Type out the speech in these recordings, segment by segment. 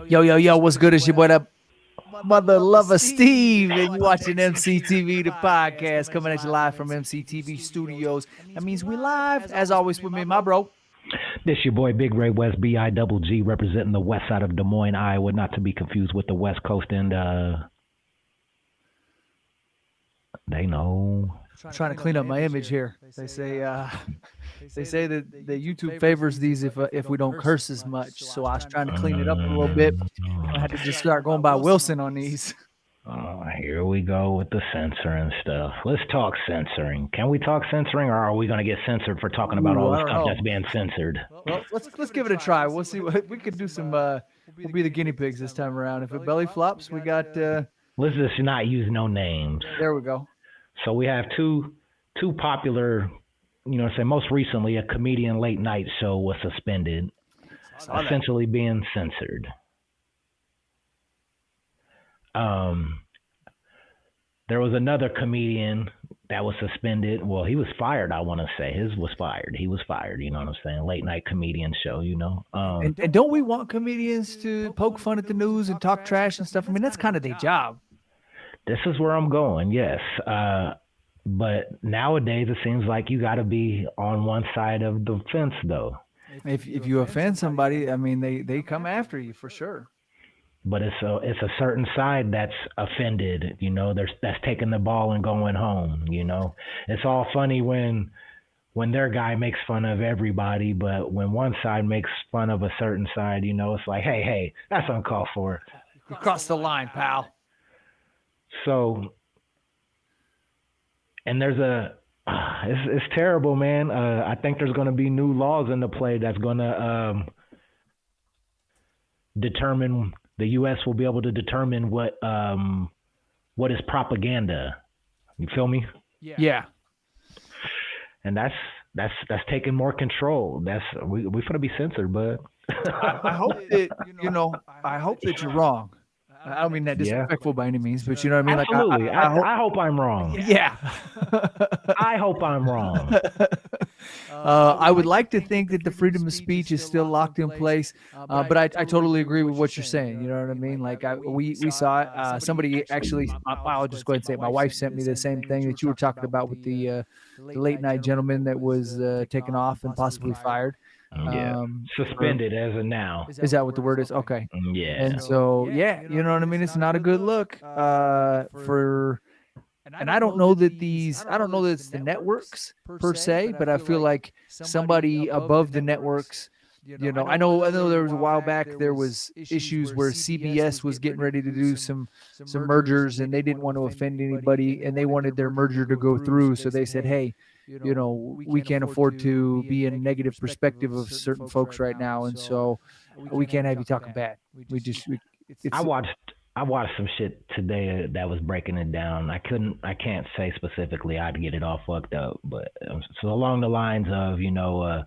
Yo, yo, yo, what's good? It's your boy, the mother lover Steve, and you watching MCTV The Podcast, coming at you live from MCTV Studios. That means we live, as always, with me, my bro. This your boy Big Ray West, B-I-double-G, representing the west side of Des Moines, Iowa, not to be confused with the West Coast. And they know. Trying to clean up my image here. They say that the YouTube favors these if we don't curse as much. So I was trying to clean it up a little bit. I had to just start going by Wilson on these. Oh, here we go with the censoring stuff. Let's talk censoring. Can we talk censoring, or are we going to get censored for talking about all the stuff that's being censored? Well, let's give it a try. We'll see what we could do. We'll be the guinea pigs this time around. If it belly flops, we got. Let's just not use no names. There we go. So we have two popular, say most recently a comedian late night show was suspended, essentially being censored. There was another comedian that was suspended. Well, he was fired, I want to say. His was fired. He was fired, you know what I'm saying? Late night comedian show, And don't we want comedians to poke fun at the news and talk trash and stuff? I mean, that's kind of their job. This is where I'm going, yes. But nowadays it seems like you got to be on one side of the fence, though. If you offend somebody, I mean, they come after you for sure. But it's a certain side that's offended, that's taking the ball and going home, It's all funny when their guy makes fun of everybody, but when one side makes fun of a certain side, it's like, hey, that's uncalled for. You crossed the line, pal. So, and there's it's terrible, man. I think there's going to be new laws into play that's going to determine. The U.S. will be able to determine what is propaganda. You feel me? Yeah. And that's taking more control. We finna be censored, but I hope that I hope that you're wrong. I don't mean that disrespectful by any means, but you know what I mean? Absolutely. Like I hope I'm wrong. Yeah. I hope I'm wrong. I would like to think that the freedom of speech is still locked in place, but I totally agree with what you're saying. You know what I mean? Like we saw it. Somebody actually, I'll just go ahead and say it. My wife sent me the same thing that you were talking about with the late night gentleman that was taken off and possibly fired. Yeah, suspended as of now. Is that what the word is? Okay. Yeah. And so, you know what I mean? It's not a good look for, and I don't know that it's the networks per se, but I feel like somebody above the networks, I know there was a while back, there was issues where CBS was getting ready to do some mergers and they didn't want to offend anybody and they wanted their merger to go through. So they said, hey, we can't afford to be in a negative perspective of certain folks right now. And so we can't have you talking bad. I watched some shit today that was breaking it down. I can't say specifically. I'd get it all fucked up, but so along the lines of, he needed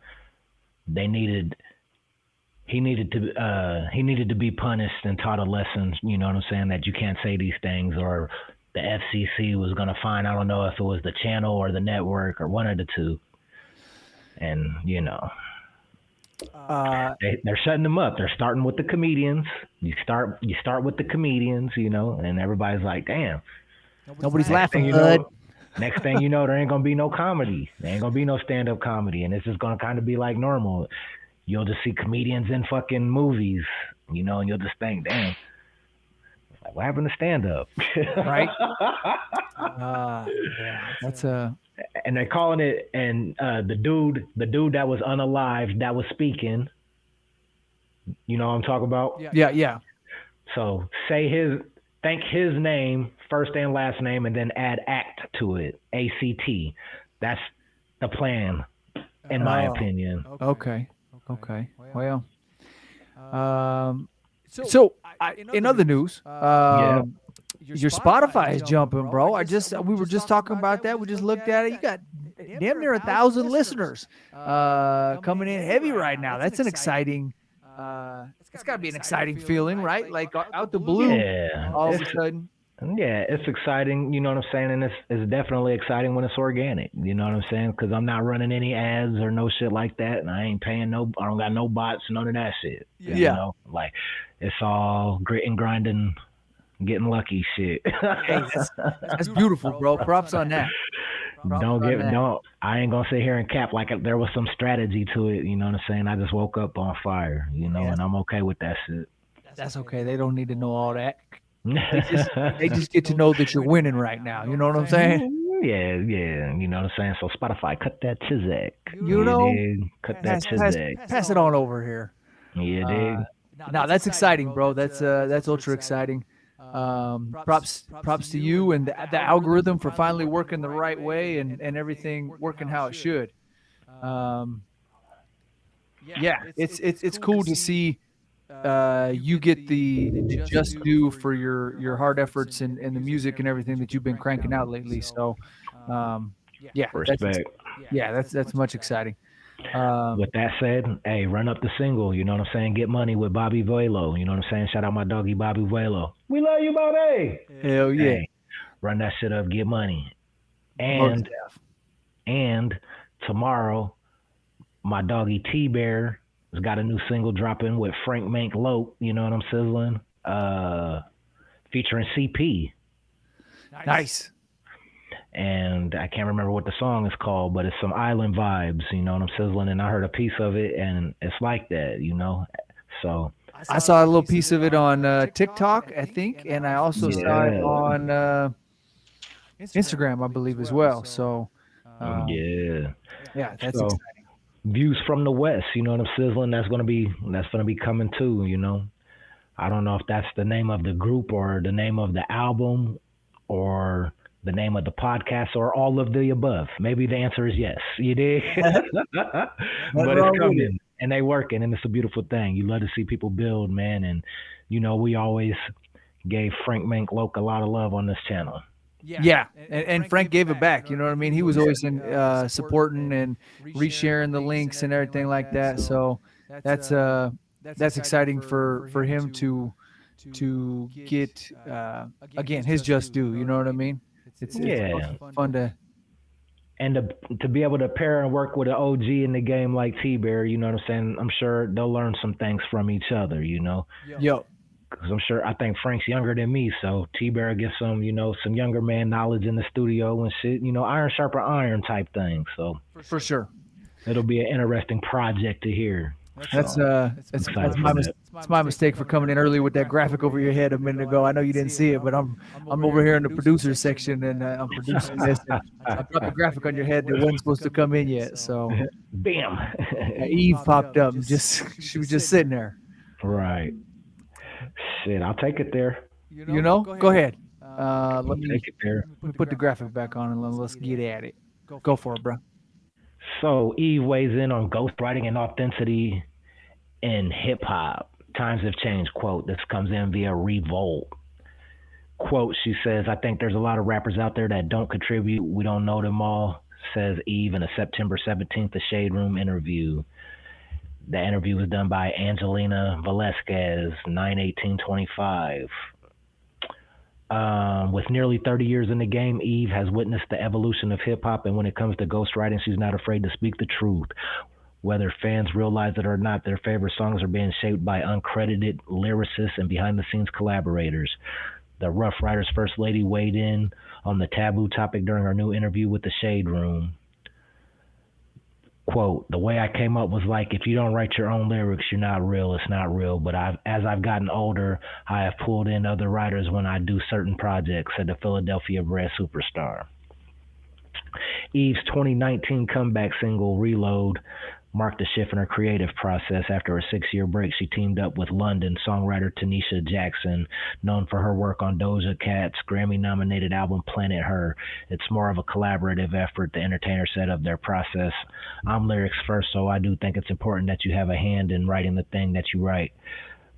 to be punished and taught a lesson, you know what I'm saying, that you can't say these things, or the FCC was going to fine, I don't know if it was the channel or the network or one of the two. And, they're shutting them up. They're starting with the comedians. You start with the comedians, and everybody's like, damn. Nobody's laughing. Next thing you know, there ain't going to be no comedy. There ain't going to be no stand-up comedy. And it's just going to kind of be like normal. You'll just see comedians in fucking movies, and you'll just think, damn. Like, what happened to stand-up? Right? That's and they're calling it, and the dude that was unalived that was speaking, you know what I'm talking about? Yeah. So thank his name, first and last name, and then add ACT to it, ACT. That's the plan, in my opinion. Okay. Well, so in other news, your Spotify is jumping, bro. We were just talking about that. We just looked at it. You got damn near 1,000 listeners coming in heavy right now. That's an exciting. It's got to be an exciting feeling, right? Like out the blue, all of a sudden. Yeah, it's exciting, you know what I'm saying, and it's definitely exciting when it's organic, you know what I'm saying, because I'm not running any ads or no shit like that, and I ain't paying I don't got no bots, none of that shit, you Yeah. know, like it's all grit and grinding, getting lucky shit. Hey, that's beautiful, bro. Props on that. Props on that. I ain't gonna sit here and cap like there was some strategy to it, you know what I'm saying. I just woke up on fire, you know, Yeah, and I'm okay with that shit. that's okay. They don't need to know all that. They just get to know that you're winning right now. You know what I'm saying? Yeah, yeah. You know what I'm saying? So Spotify, cut that chizek. You know, dig? Cut that pass, chizek. pass it on over here. You Uh, dig? now that's exciting, bro. That's ultra exciting. Props to you and the algorithm for finally working the right way and everything working how it should. Um, yeah, it's cool to see you get the just due for your hard efforts and the music and everything that you've been cranking out lately. So, yeah, Respect. that's much exciting. With that said, hey, run up the single. You know what I'm saying? Get money with Bobby Vuelo. You know what I'm saying? Shout out my doggy Bobby Vuelo. We love you, Bobby. Hell yeah. Hey, run that shit up. Get money. Most And tomorrow, my doggy T Bear has got a new single dropping with Frank Mank Lope. You know what I'm sizzling? Featuring CP. nice. And I can't remember what the song is called, but it's some island vibes, you know what I'm sizzling, and I heard a piece of it, and it's like that, you know. So I saw a little piece of it on TikTok, I think, and I also saw it on Instagram, I believe, as well. So, yeah, that's so exciting. views from the west, you know what I'm sizzling. That's gonna be coming too, you know. I don't know if that's the name of the group or the name of the album or the name of the podcast or all of the above. Maybe the answer is yes. You did, but it's coming and they working, and it's a beautiful thing. You love to see people build, man, and you know we always gave Frank Mank Loke a lot of love on this channel. Yeah, and Frank gave it back. You know what I mean? He was always in supporting and resharing the links and everything like that. So that's exciting for him to get again his just due. You know what I mean? It's fun to. And to be able to pair and work with an OG in the game like T Bear, you know what I'm saying? I'm sure they'll learn some things from each other, you know? Yo. Because I think Frank's younger than me, so T Bear gets some, you know, some younger man knowledge in the studio and shit, you know, iron sharper iron type thing. So for sure, it'll be an interesting project to hear. That's my mistake for coming in early with that graphic over your head a minute ago. I know you didn't see it, but I'm over here in the producer section and I'm producing this. I dropped the graphic on your head that wasn't supposed to come in yet. So bam, Eve popped up and she was just sitting there. Right. Shit, I'll take it there. You know, go ahead. Let me take it there. Put the graphic back on and let's get at it. Go for it, bro. So Eve weighs in on ghostwriting and authenticity in hip hop. Times have changed, quote. This comes in via Revolt. Quote, she says, I think there's a lot of rappers out there that don't contribute. We don't know them all, says Eve in a September 17th The Shade Room interview. The interview was done by Angelina Velasquez, 9/18/25. With nearly 30 years in the game, Eve has witnessed the evolution of hip-hop, and when it comes to ghostwriting, she's not afraid to speak the truth. Whether fans realize it or not, their favorite songs are being shaped by uncredited lyricists and behind-the-scenes collaborators. The Rough Riders First Lady weighed in on the taboo topic during her new interview with The Shade Room. Quote, the way I came up was like, if you don't write your own lyrics, you're not real, it's not real. But as I've gotten older, I have pulled in other writers when I do certain projects, said the Philadelphia-bred superstar. Eve's 2019 comeback single, Reload, marked a shift in her creative process. After a 6-year break, she teamed up with London songwriter Tanisha Jackson, known for her work on Doja Cat's Grammy-nominated album Planet Her. It's more of a collaborative effort, the entertainer said of their process. I'm lyrics first, so I do think it's important that you have a hand in writing the thing that you write.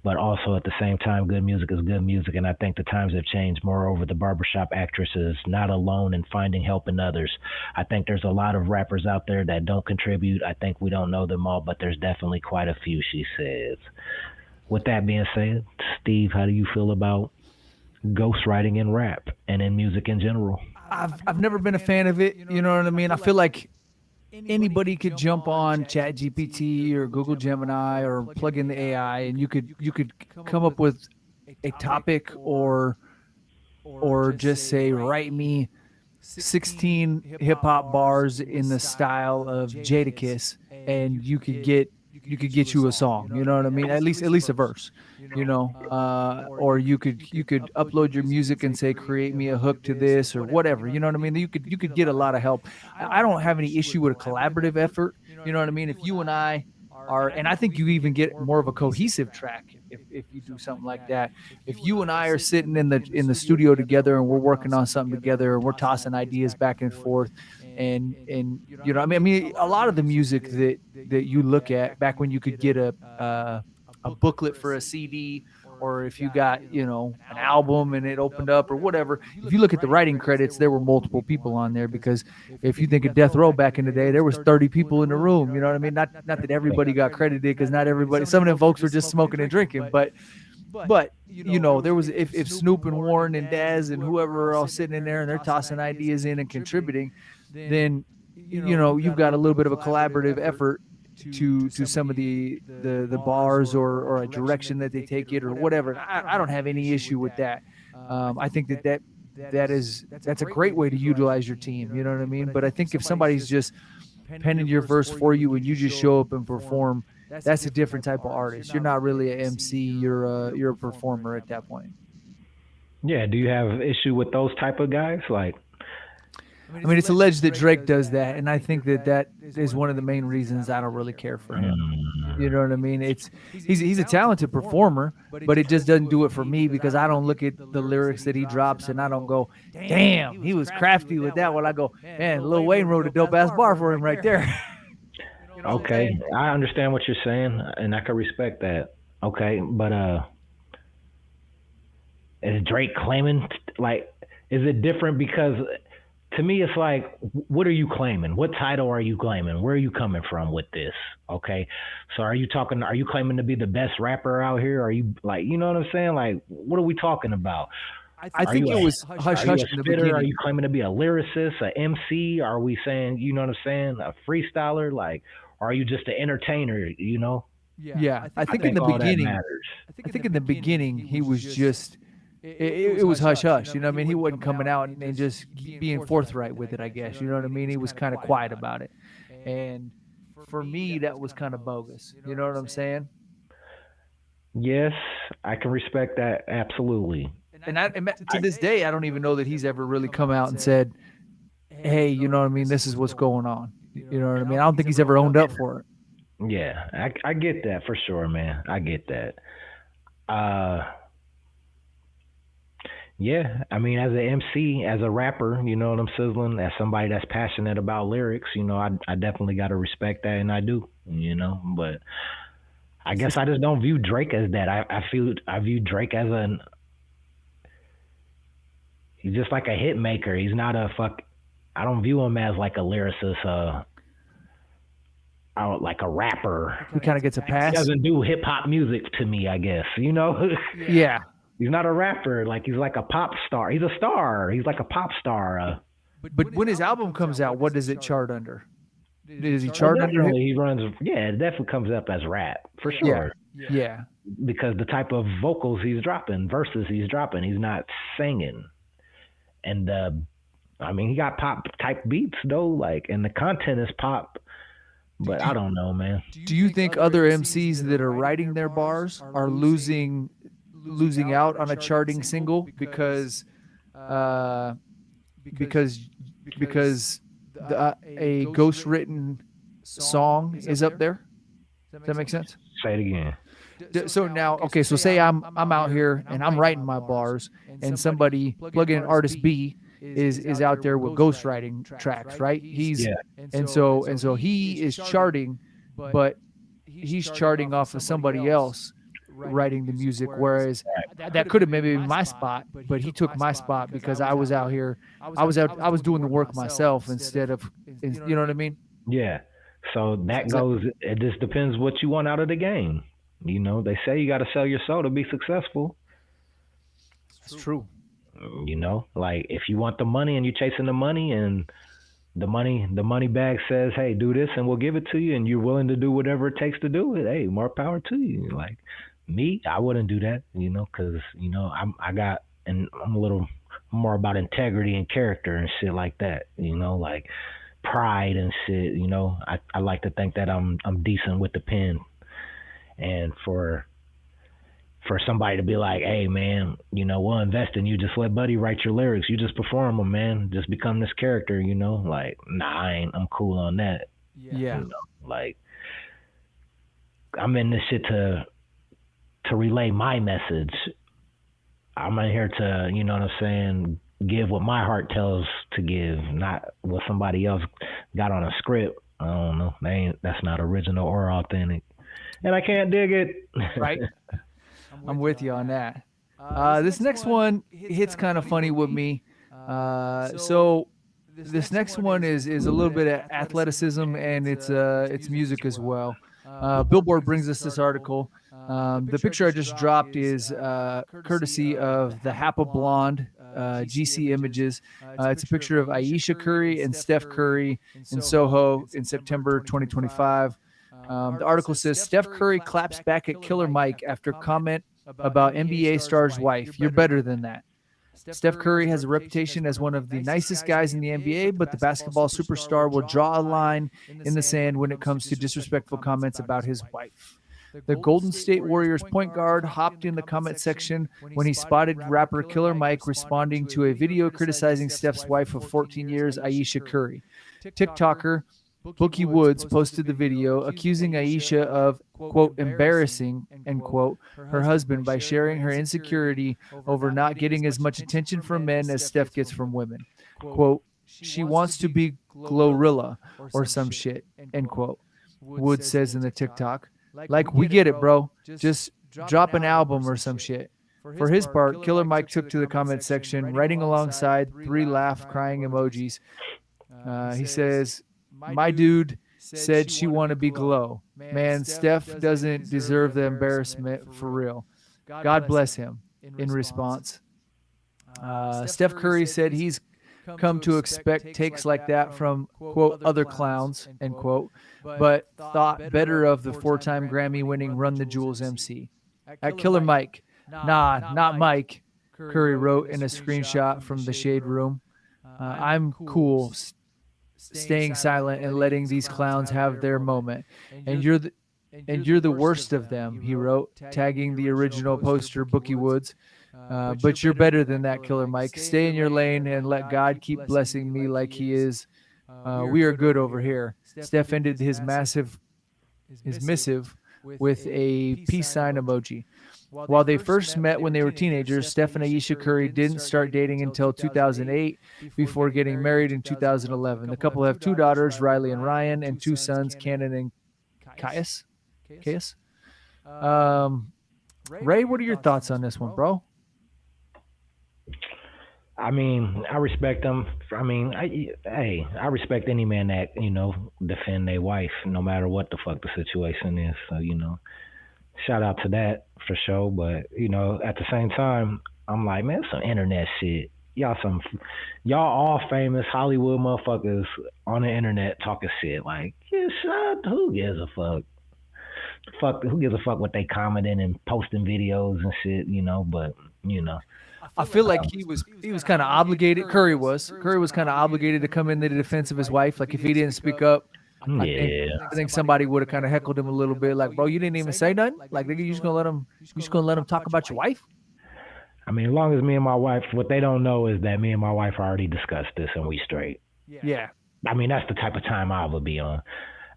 But also at the same time, good music is good music, and I think the times have changed. Moreover, the barbershop actress is not alone in finding help in others. I think there's a lot of rappers out there that don't contribute. I think we don't know them all, but there's definitely quite a few, she says. With that being said, Steve, how do you feel about ghostwriting in rap and in music in general. I've never been a fan of it. You know what I mean? I feel like anybody could jump on Chat GPT or Google Gemini or plug in the AI, and you could come up with a topic, or just say, write me 16 hip hop bars in the style of Jadakiss, and you could get you a song. You know what I mean? At least a verse. Or you could upload your music and say, create me a hook to this or whatever. You know what I mean? You could get a lot of help. I don't have any issue with a collaborative effort. You know what I mean? If you and I are, and I think you even get more of a cohesive track if you do something like that. If you and I are sitting in the studio together and we're working on something together and we're tossing ideas back and forth, and I mean a lot of the music that you look at back when you could get a booklet for a CD, or if you got an album and it opened up or whatever, if you look at the writing credits, there were multiple people on there, because if you think of Death Row back in the day, there was 30 people in the room. You know what I mean? Not that everybody got credited, because not everybody, some of them folks were just smoking and drinking, but there was, if Snoop and Warren and Daz and whoever are all sitting in there and they're tossing ideas in and contributing, then you've got a little bit of a collaborative effort to some of the bars, or a direction that they take it or whatever. I don't have any issue with that. I think that's a great way to utilize your team. You know what I mean? But I think if somebody's just penning your verse for you and you just show up and perform, that's a different type of artist. You're not really an MC. You're a performer at that point. Yeah. Do you have issue with those type of guys? Like, I mean, it's alleged that Drake does that, and I think that is one of the main reasons I don't really care for him. You know what I mean? He's a talented performer, but it just doesn't do it for me, because I don't look at the lyrics that he drops and I don't go, damn, he was crafty with that one. I go, man, Lil Wayne wrote a dope ass bar for him right there. okay, I understand what you're saying, and I can respect that. Okay, but is Drake claiming, like, is it different? Because to me, it's like, what are you claiming? What title are you claiming? Where are you coming from with this? Okay. So are you claiming to be the best rapper out here? Are you, like, you know what I'm saying? Like, what are we talking about? I think it was hush hush in the beginning. Are you claiming to be a lyricist, an MC? Are we saying, you know what I'm saying, a freestyler? Like, are you just an entertainer, Yeah. I think in the beginning, he was just, it was hush hush. You know what I mean? He wasn't coming out and just being forthright with it, I guess. You know what I mean? He was kind of quiet about it. And for me, that was kind of bogus. You know what I'm saying? Yes, I can respect that. Absolutely. And to this day, I don't even know that he's ever really come out and said, hey, you know what I mean? This is what's going on. You know what I mean? I don't think he's ever owned up for it. Yeah, I get that for sure, man. I get that. Yeah, I mean, as an MC, as a rapper, you know what I'm sizzling, as somebody that's passionate about lyrics, I definitely got to respect that, and I do, but I guess I just don't view Drake as that. I view Drake as he's just like a hit maker. He's not I don't view him as like a lyricist, like a rapper. He kind of gets a pass. He doesn't do hip hop music to me, I guess, Yeah. He's not a rapper. Like, he's like a pop star. He's a star. He's like a pop star. But when his album comes out, what does it chart under? Does he chart under? He runs. Yeah, it definitely comes up as rap for sure. Yeah. Because the type of vocals he's dropping, verses he's dropping, he's not singing. And I mean, he got pop type beats though. Like, and the content is pop. But I don't know, man. Do you think other MCs that are writing their bars are losing out on a charting single because a ghostwritten song is up there? Does that make sense? Say it again. So now, okay, so say I'm out here and I'm writing my bars, and somebody, plug in artist B, is out there with ghostwriting tracks, right? And so he is charting, but he's charting off of somebody else writing the music, whereas that could have maybe been my spot, but he took my spot because I was out here, I was doing the work myself instead of, you know what I mean? Yeah. So that goes, it just depends what you want out of the game. They say you got to sell your soul to be successful. That's true. You know, like if you want the money and you're chasing the money and the money bag says, hey, do this and we'll give it to you, and you're willing to do whatever it takes to do it, hey, more power to you. Like me, I wouldn't do that, because I'm a little more about integrity and character and shit like that, like pride and shit. I like to think that I'm decent with the pen, and for somebody to be like, hey, man, we'll invest in you. Just let Buddy write your lyrics. You just perform them, man. Just become this character, like, nah, I'm cool on that. Yeah. Like, I'm in this shit to relay my message. I'm in here to, you know what I'm saying, give what my heart tells to give, not what somebody else got on a script. I don't know. That's not original or authentic. And I can't dig it. Right. I'm with you on that. This next one hits kind of funny with me. So this next one is a little bit of athleticism, and it's music as well. Billboard brings us this article. The picture I just dropped is courtesy of the Hapa Blonde GC Images. It's a picture of Ayesha Curry and Steph Curry in Soho in September 2025. The article says Steph Curry claps back at Killer Mike after comment about NBA star's wife. You're better than that. Steph Curry has a reputation as one of the nicest guys in the NBA, but the basketball superstar will draw a line in the sand when it comes to disrespectful comments about his wife. The Golden State Warriors point guard hopped in the comment section when he spotted rapper Killer Mike responding to a video criticizing Steph's wife of 14 years, Ayesha Curry. TikToker Bookie Woods posted the video accusing Ayesha of, quote, embarrassing, end quote, her husband by sharing her insecurity over not getting as much attention from men as Steph gets from women. Quote, she wants to be Glorilla or some shit, end quote, Woods says in the TikTok. Like, we get it, bro. Just drop an album or some shit. For his part, Killer Mike took to the comment section, writing alongside 3 laugh crying emojis. He says, my dude said she want to be Glow. Man, Steph doesn't deserve the embarrassment for real. God bless him. In response, Steph Curry said he's come to expect takes like that from, quote, other clowns, end quote, but thought better of the 4-time Grammy-winning Run the Jewels MC. At Killer Mike, nah, not Mike, Curry wrote in a screenshot from the Shade Room. I'm cool, staying silent and letting these clowns have their moment. And you're the worst of them, he wrote, tagging the original poster Bookie Woods. But you're better than that, Killer Mike. Stay in your lane and let God keep blessing me like he is. We are good over here. Steph ended his missive with a peace sign emoji. While they first met when they were teenagers, Steph and Ayesha Curry didn't start dating until 2008 before getting married in 2011. The couple have 2 daughters, Riley and Ryan, and 2 sons, Cannon and Caius. Ray, what are your thoughts on this one, bro? I mean, I respect them. I respect any man that, defend their wife, no matter what the fuck the situation is. So, shout out to that for sure. But, at the same time, I'm like, man, some internet shit. Y'all all famous Hollywood motherfuckers on the internet talking shit. Like, yeah, who gives a fuck? Who gives a fuck what they commenting and posting videos and shit, but, I feel like he was kind of obligated. Curry was kind of obligated to come in the defense of his wife. Like, if he didn't speak up, I think somebody would have kind of heckled him a little bit. Like, bro, you didn't even say nothing. Like, you just gonna let him talk about your wife? I mean, as long as me and my wife, what they don't know is that me and my wife already discussed this and we straight. Yeah. I mean, that's the type of time I would be on.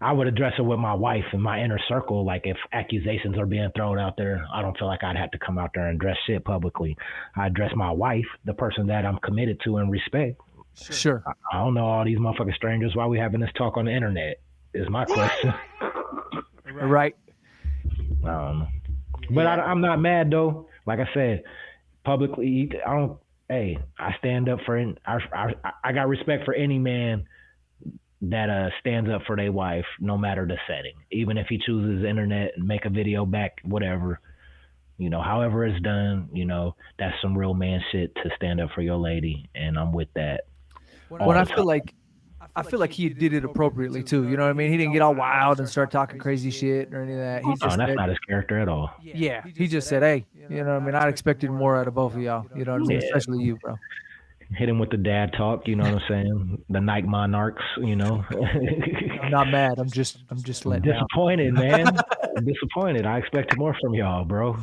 I would address it with my wife in my inner circle. Like, if accusations are being thrown out there, I don't feel like I'd have to come out there and address shit publicly. I address my wife, the person that I'm committed to and respect. Sure. I don't know all these motherfucking strangers. Why we having this talk on the internet is my question. Right. I don't know. But I'm not mad, though. Like I said, publicly, I stand up for, I got respect for any man that stands up for their wife, no matter the setting. Even if he chooses internet and make a video back, whatever, However it's done, that's some real man shit to stand up for your lady, and I'm with that all When the I time. feel like he did it appropriately too. You know what I mean? He didn't get all wild and start talking crazy shit or any of that. He Oh, no, just that's said, not his character at all. yeah, he just said, hey, you know what I mean? I expected more out of both of y'all. You know what I mean? Yeah, Especially you, bro. hit him with the dad talk. You know what I'm saying? The Nike Monarchs. I'm not mad. I'm just I'm let down. disappointed, man. I'm disappointed. I expected more from y'all, bro.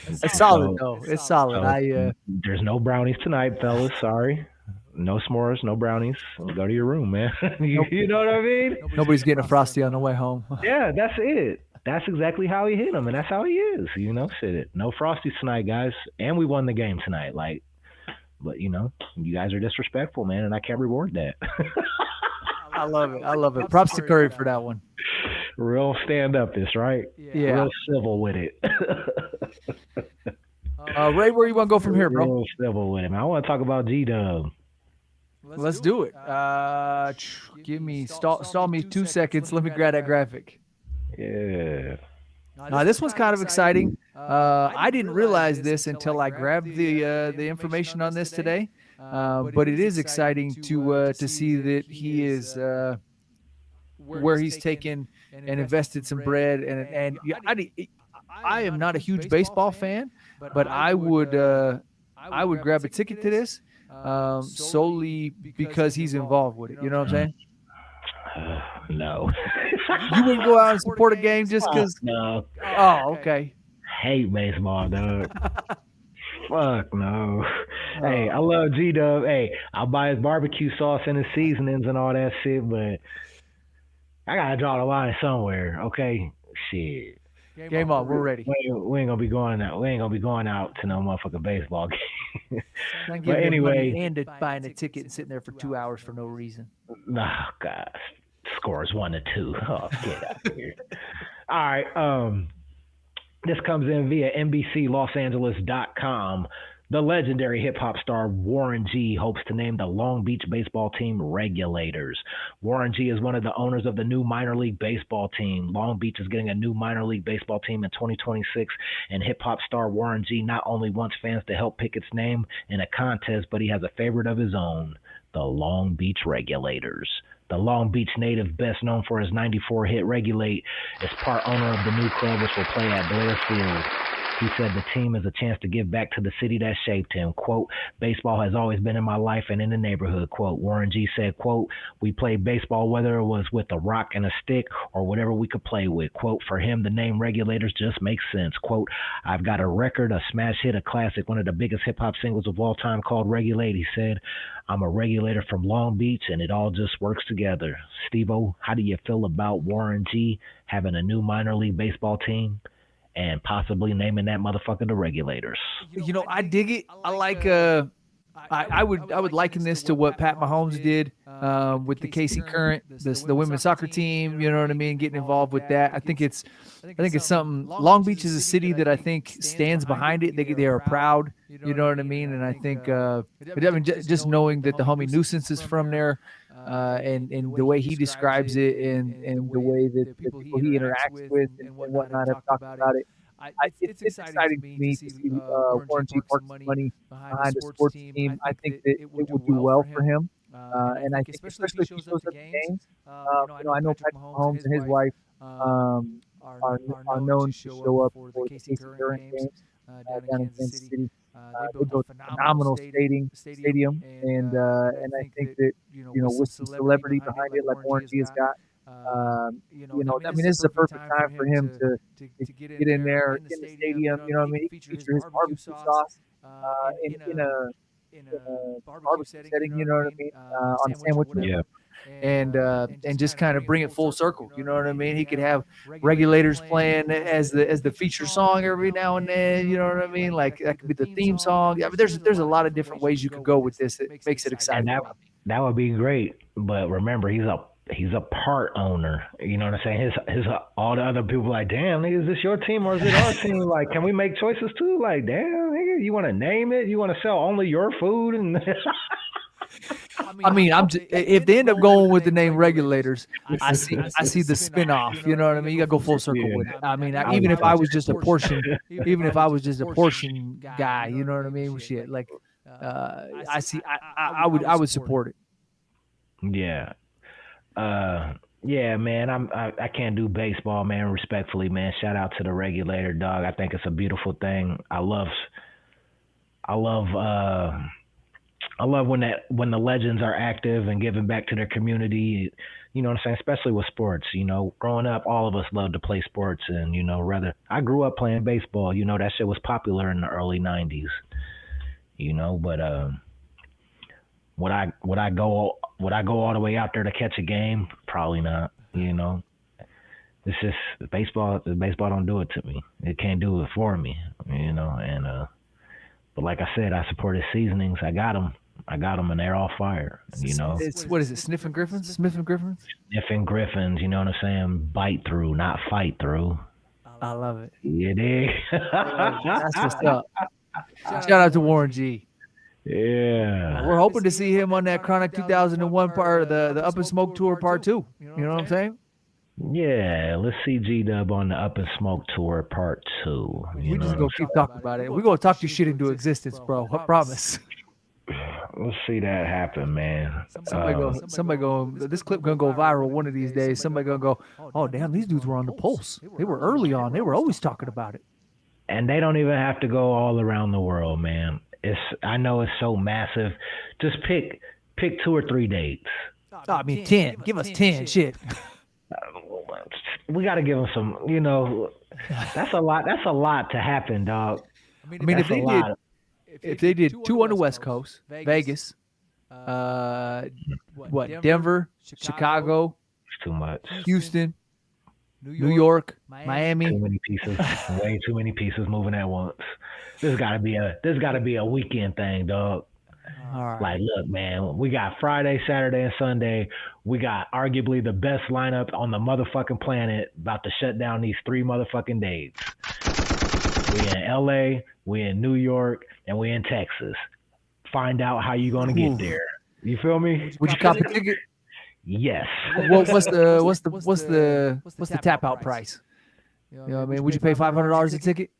It's solid So, though. It's solid. so there's no brownies tonight, fellas. Sorry. No s'mores, no brownies. Go to your room, man. you, Nope. you know what I mean? Nobody's getting a frosty on the way home. Yeah, that's it. That's exactly how he hit him, and that's how he is. Shit. No frosties tonight, guys, and we won the game tonight. But you guys are disrespectful, man, and I can't reward that. I love it. I love it. Props to Curry for that one. Real stand up, this right? Yeah. Real civil with it. Ray, where you want to go from here, bro? Real civil with him. I want to talk about G-Dub. Let's do it. Give me stall me 2 seconds. Let me grab that graphic. Yeah. Now this one's kind of exciting. I didn't realize this until I grabbed the information on this today. But it is exciting to see that he is where he's taken and invested some bread and I am not a huge baseball fan, but I would grab a ticket to this solely because he's involved with it. You know what I'm saying? No. You wouldn't go out and support a game just because? No. Oh, okay. Hate baseball, dog. Fuck no. Hey, I love G-Dub. Hey, I'll buy his barbecue sauce and his seasonings and all that shit, but I gotta draw the line somewhere. Okay, shit. Game on. We're ready. We ain't gonna be going out. We ain't gonna be going out to no motherfucking baseball game. But anyway, and buying a ticket and sitting there for 2 hours for no reason. Oh God, scores 1-2. Oh, get out of here. All right. This comes in via NBCLosAngeles.com. The legendary hip-hop star Warren G hopes to name the Long Beach baseball team Regulators. Warren G is one of the owners of the new minor league baseball team. Long Beach is getting a new minor league baseball team in 2026, and hip-hop star Warren G not only wants fans to help pick its name in a contest, but he has a favorite of his own, the Long Beach Regulators. The Long Beach native, best known for his 94 hit Regulate, is part owner of the new club, which will play at Blair Field. He said the team is a chance to give back to the city that shaped him. Quote, baseball has always been in my life and in the neighborhood. Quote, Warren G said, quote, we played baseball whether it was with a rock and a stick or whatever we could play with. Quote, for him, the name Regulators just makes sense. Quote, I've got a record, a smash hit, a classic, one of the biggest hip-hop singles of all time called Regulate. He said, I'm a regulator from Long Beach, and it all just works together. Steve-O, how do you feel about Warren G having a new minor league baseball team and possibly naming that motherfucker the Regulators? I dig it. I like I would liken this to what Pat Mahomes did with the KC Current, the women's soccer team. You know what I mean? Getting involved with that. I think it's something. Long Beach is a city that I think stands behind it. They are proud. You know what I mean? And I think just knowing that the homie Nuisance is from there, and the way he describes it, and the way that the people he interacts with and whatnot have talked about it. It's exciting to me to see Warren G park some money behind a sports team. I think that it will do well for him, and I think especially if he shows up to games. I know Patrick Mahomes and his wife are known to show up for the KC Current games down in Kansas City. They built a phenomenal stadium, and I think that with some celebrity behind it like Warren G has got. I mean, this is a perfect time for him to get in there in the stadium. You know what I mean? He feature his barbecue sauce in a barbecue setting. You know what I mean? On a sandwich. Yeah. And just kind of bring it full circle. You know what I mean? He could have Regulators playing as the feature song every now and then. You know what I mean? Like that could be the theme song. I mean, there's a lot of different ways you could go with this. It makes it exciting. And that would be great. But remember, he's a part owner. You know what I'm saying? His all the other people like, damn, nigga, is this your team or is it our team? Like, can we make choices too? Like, damn, nigga, you want to name it? You want to sell only your food? And I mean, if they end up going with the name Regulators, I see the spinoff. You know what I mean? You gotta go full circle with it. I mean, even if I was just a portion guy, you know what I mean? Shit, like, I would support it. Yeah. Yeah, man. I can't do baseball, man. Respectfully, man. Shout out to the Regulator, dog. I think it's a beautiful thing. I love when the legends are active and giving back to their community. You know what I'm saying? Especially with sports. You know, growing up, all of us loved to play sports, and you know, I grew up playing baseball. You know, that shit was popular in the early '90s. You know, but would I go all the way out there to catch a game? Probably not. You know, it's just baseball. Baseball don't do it to me. It can't do it for me. You know, and but like I said, I support his seasonings. I got them, and they're all fire. You know, what is it? Sniffing Griffins. Sniffing Griffins. You know what I'm saying? Bite through, not fight through. I love it. You dig? That's what's up. Shout out to Warren G. Yeah. We're hoping to see him on that Chronic 2001 part, the Up and Smoke Tour Part 2. You know what I'm saying? Yeah, let's see G-Dub on the Up and Smoke Tour Part 2. We just gonna keep talking about it. We're gonna talk this shit into existence, bro. I promise. Let's see that happen, man. Somebody go. This clip gonna go viral one of these days. Somebody gonna go, oh damn, these dudes were on the pulse. They were early on. They were always talking about it. And they don't even have to go all around the world, man. I know it's so massive. Just pick 2 or 3 dates. I mean 10. Give us 10. Shit. We got to give them some. You know, that's a lot. That's a lot to happen, dog. I mean, if they did 2 on the West Coast, Vegas, Denver, Chicago, it's too much. Houston, New York, Miami. Too many pieces. Way too many pieces moving at once. This gotta be a weekend thing, dog. All right. Like, look, man, we got Friday, Saturday, and Sunday. We got arguably the best lineup on the motherfucking planet about to shut down these 3 motherfucking days. We in LA, we in New York, and we in Texas. Find out how you gonna get there. You feel me? Would you cop a ticket? Yes. What's the tap out price? You know what I mean? Would you pay $500 a ticket?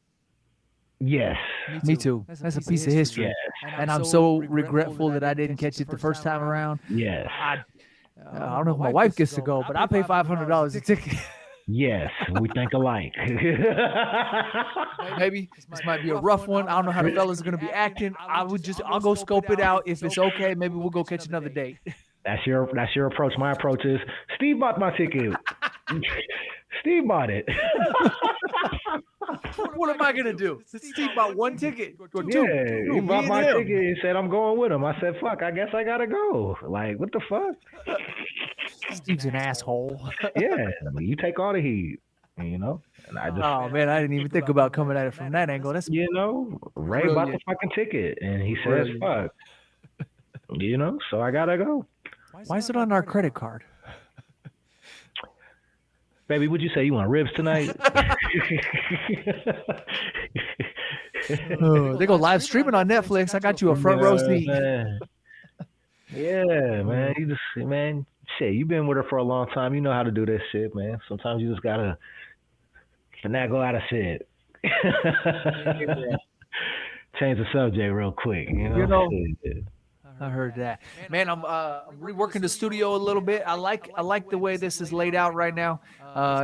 Yes. Me too. That's a piece of history. Yes. And I'm so regretful that I didn't catch it the first time around. Yes. I don't know if my wife gets to go, but I pay $500 a ticket. Yes, we think alike. Maybe this might be a rough one. I don't know how the fellas are gonna be acting. I'll go scope it out. If it's okay, maybe we'll go catch another date. That's your approach. My approach is Steve bought my ticket. Steve bought it. What am I gonna do? Steve bought 1 ticket. Or 2. Yeah, he bought my ticket. He said I'm going with him. I said, fuck, I guess I gotta go. Like, what the fuck? Steve's an asshole. Yeah, you take all the heat, you know. And I just, oh man, I didn't even think about coming at it from that angle. That's you know, Ray brilliant. bought the fucking ticket, and he says, fuck, you know. So I gotta go. Why is it on our credit card? Baby, would you say you want ribs tonight? They go live streaming on Netflix. I got you a front row seat. Yeah, man. Shit, you've been with her for a long time. You know how to do this shit, man. Sometimes you just gotta finagle out of shit. Change the subject real quick, you know. I heard that. Man, I'm reworking the studio a little bit. I like the way this is laid out right now.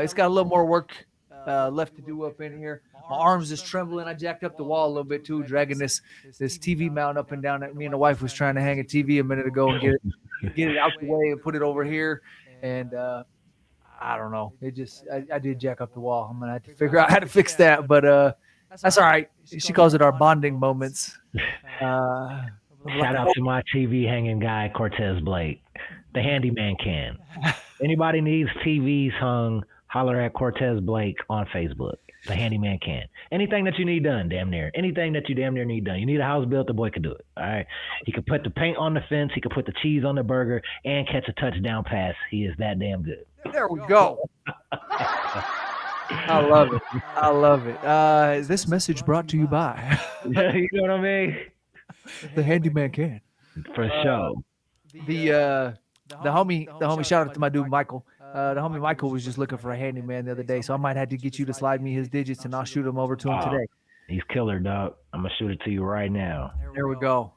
It's got a little more work left to do up in here. My arms is trembling. I jacked up the wall a little bit too, dragging this TV mount up and down. Me and the wife was trying to hang a TV a minute ago and get it out the way and put it over here. And I don't know. I did jack up the wall. I'm gonna have to figure out how to fix that, but that's all right. She calls it our bonding moments. Shout out to my TV hanging guy, Cortez Blake. The handyman can. Anybody needs TVs hung, holler at Cortez Blake on Facebook. The handyman can. Anything that you need done, damn near. Anything that you damn near need done. You need a house built, the boy can do it. All right. He can put the paint on the fence. He can put the cheese on the burger and catch a touchdown pass. He is that damn good. There we go. I love it. I love it. This message brought to you by. You know what I mean? The handyman can. For sure. the homie, shout out to my dude Michael. The homie Michael was just looking for a handyman the other day, so I might have to get you to slide me his digits, and I'll shoot him over to him today. He's killer, dog. I'm gonna shoot it to you right now. There we go.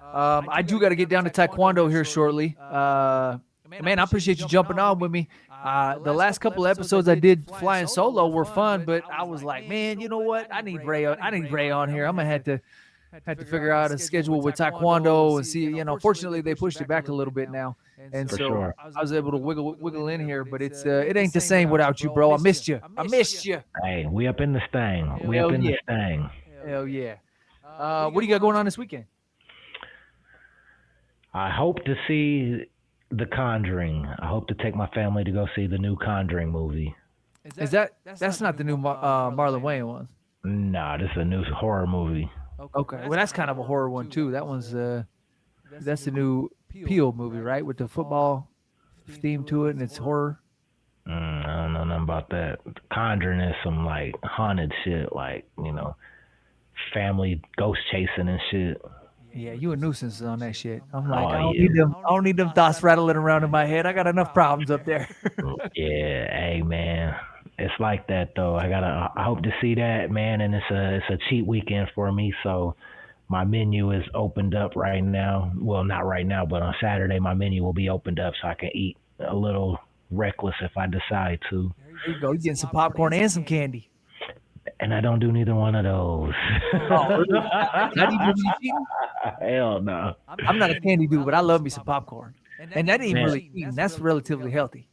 I do got to get down to Taekwondo here shortly. Man, I appreciate you jumping on with me. The last couple of episodes I did flying solo were fun, but I was like, man, you know what? I need Ray on here. I'm gonna have to figure out a schedule with Taekwondo and see. Fortunately they pushed it back a little bit now, and For so sure. I was able to wiggle in here. But it ain't the same without you, bro. I missed you. Hey, we up in this thing. This thing. Hell yeah. What do you got going on this weekend? I hope to see The Conjuring. I hope to take my family to go see the new Conjuring movie. That's not the new Marlon Wayne one? Nah, this is a new horror movie. Okay, well that's kind of a horror one too. That one's that's the new Peel movie, right? With the football theme to it, and it's horror. I don't know nothing about that. Conjuring is some like haunted shit, like family ghost chasing and shit. Yeah, you a nuisance on that shit. I'm like, I don't need them thoughts rattling around in my head. I got enough problems up there. Yeah, hey man, it's like that though. I hope to see that, man, and it's a cheap weekend for me, so my menu is opened up right now. Well, not right now, but on Saturday my menu will be opened up so I can eat a little reckless if I decide to. There you go. You're getting some popcorn and some candy. And I don't do neither one of those. Oh, not even really cheating? Hell no. I'm not a candy dude, but I love me some popcorn. And that ain't really cheating. That's relatively healthy.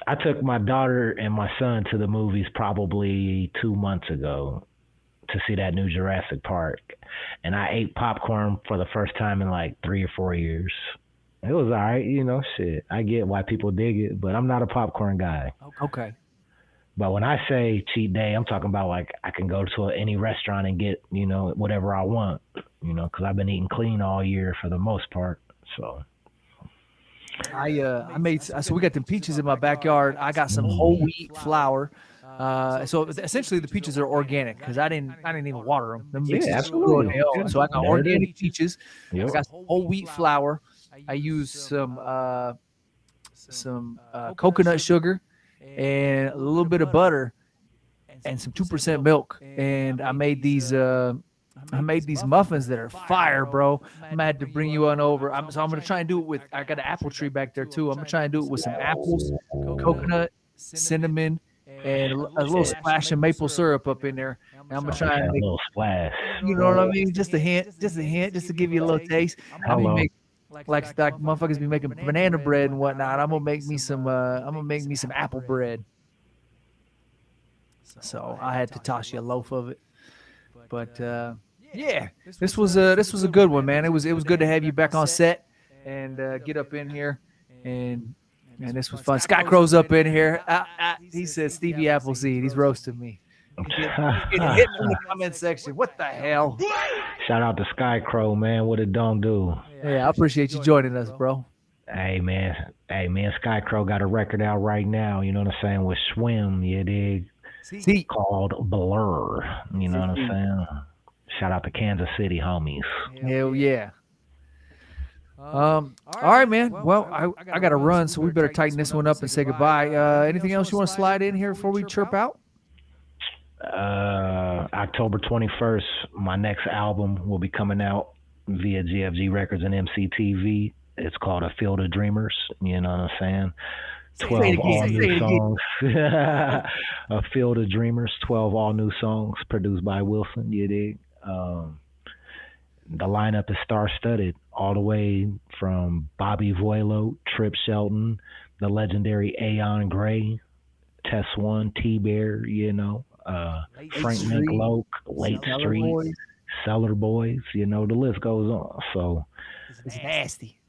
I took my daughter and my son to the movies probably 2 months ago to see that new Jurassic Park. And I ate popcorn for the first time in like 3 or 4 years. It was all right, shit. I get why people dig it, but I'm not a popcorn guy. Okay. But when I say cheat day, I'm talking about like I can go to any restaurant and get, whatever I want, because I've been eating clean all year for the most part. So so we got the peaches in my backyard. I got some whole wheat flour. So essentially the peaches are organic because I didn't even water them. Yeah, absolutely. So I got organic peaches. Yep. I got some whole wheat flour. I use some coconut sugar and a little bit of butter and some 2% milk. And I made these muffins that are fire, bro. I'm gonna have to bring you on over. So I'm gonna try and do it with. I got an apple tree back there too. I'm gonna try and do it with some apples, coconut, cinnamon, and a little splash of maple syrup up in there. And I'm gonna try and make a little splash. You know what I mean? Just a hint, just to give you a little taste. I mean, like motherfuckers be making banana bread and whatnot. I'm gonna make me some apple bread. So I had to toss you a loaf of it. But yeah, this was a good one, man. It was good to have you back on set and get up in here, and this was fun. Skycrow's up in here. He said Stevie Appleseed. He's roasting me. He's getting hit in the comment section. What the hell? Shout out to Skycrow, man. What it don't do. Yeah, I appreciate you joining us, bro. Hey man, Skycrow got a record out right now. You know what I'm saying? With Swim, you dig? See, called Blur. You know what I'm saying? Shout out to Kansas City homies. Hell yeah. All right, man. Well, I got to run, so we better tighten this one up and say goodbye. Anything else you want to slide in here before we chirp out? October 21st, my next album will be coming out via GFG Records and EmceeTV. It's called A Field of Dreamers. You know what I'm saying? 12 all new songs. A Field of Dreamers, 12 all new songs produced by Wilson. You dig? The lineup is star-studded all the way from Bobby Voilo, Trip Shelton, the legendary Aeon Gray, Tess One, T-Bear, Frank Mink-Loke, Late Street, Cellar Boys, the list goes on. So it's nasty.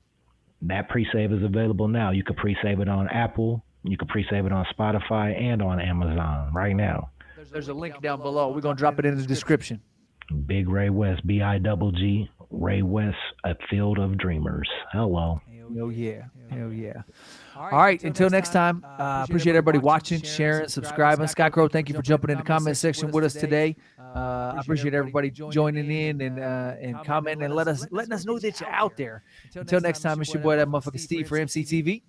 That pre-save is available now. You can pre-save it on Apple. You can pre-save it on Spotify and on Amazon right now. There's a link down below. We're going to drop it in the description. Big Ray West, BIGG, Ray West, A Field of Dreamers. Hello. Hell yeah. Hell yeah. All right. Until next time, appreciate everybody watching, sharing, subscribing. Skycrow, thank you for jumping in the comment section with us today. I appreciate everybody joining in and commenting and letting us know that you're out there. Until next time, it's your boy, that motherfucker Steve for MCTV.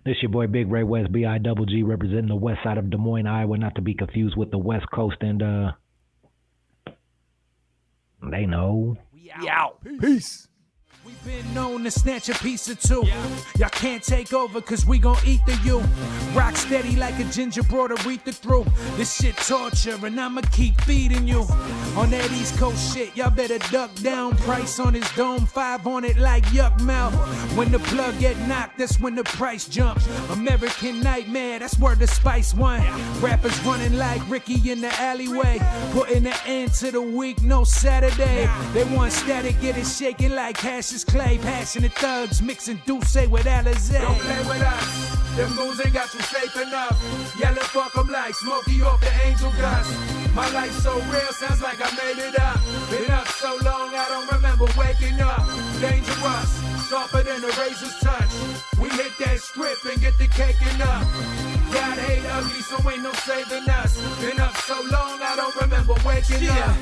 This your boy Big Ray West, BIGG, representing the west side of Des Moines, Iowa, not to be confused with the West Coast. And they know. We out. Peace. We've been known to snatch a piece or two. Y'all can't take over cause we gon' eat the you. Rock steady like a ginger brought Aretha through. This shit torture and I'ma keep feeding you. On that East Coast shit, y'all better duck down. Price on his dome, 5 on it like yuck mouth. When the plug get knocked, that's when the price jumps. American Nightmare, that's where the Spice won. Rappers running like Ricky in the alleyway. Putting an end to the week, no Saturday. They want static, get it shaking like Cassius Clay. Passionate thugs mixing Douce with Alizé. Don't play with us, them moves ain't got you safe enough. Yelling fuck 'em like Smokey off the angel dust. My life so real, sounds like I made it up. Been up so long, I don't remember waking up. Dangerous, sharper than a razor's touch. We hit that script and get the caking up. God hate ugly, so ain't no saving us. Been up so long, I don't remember waking up.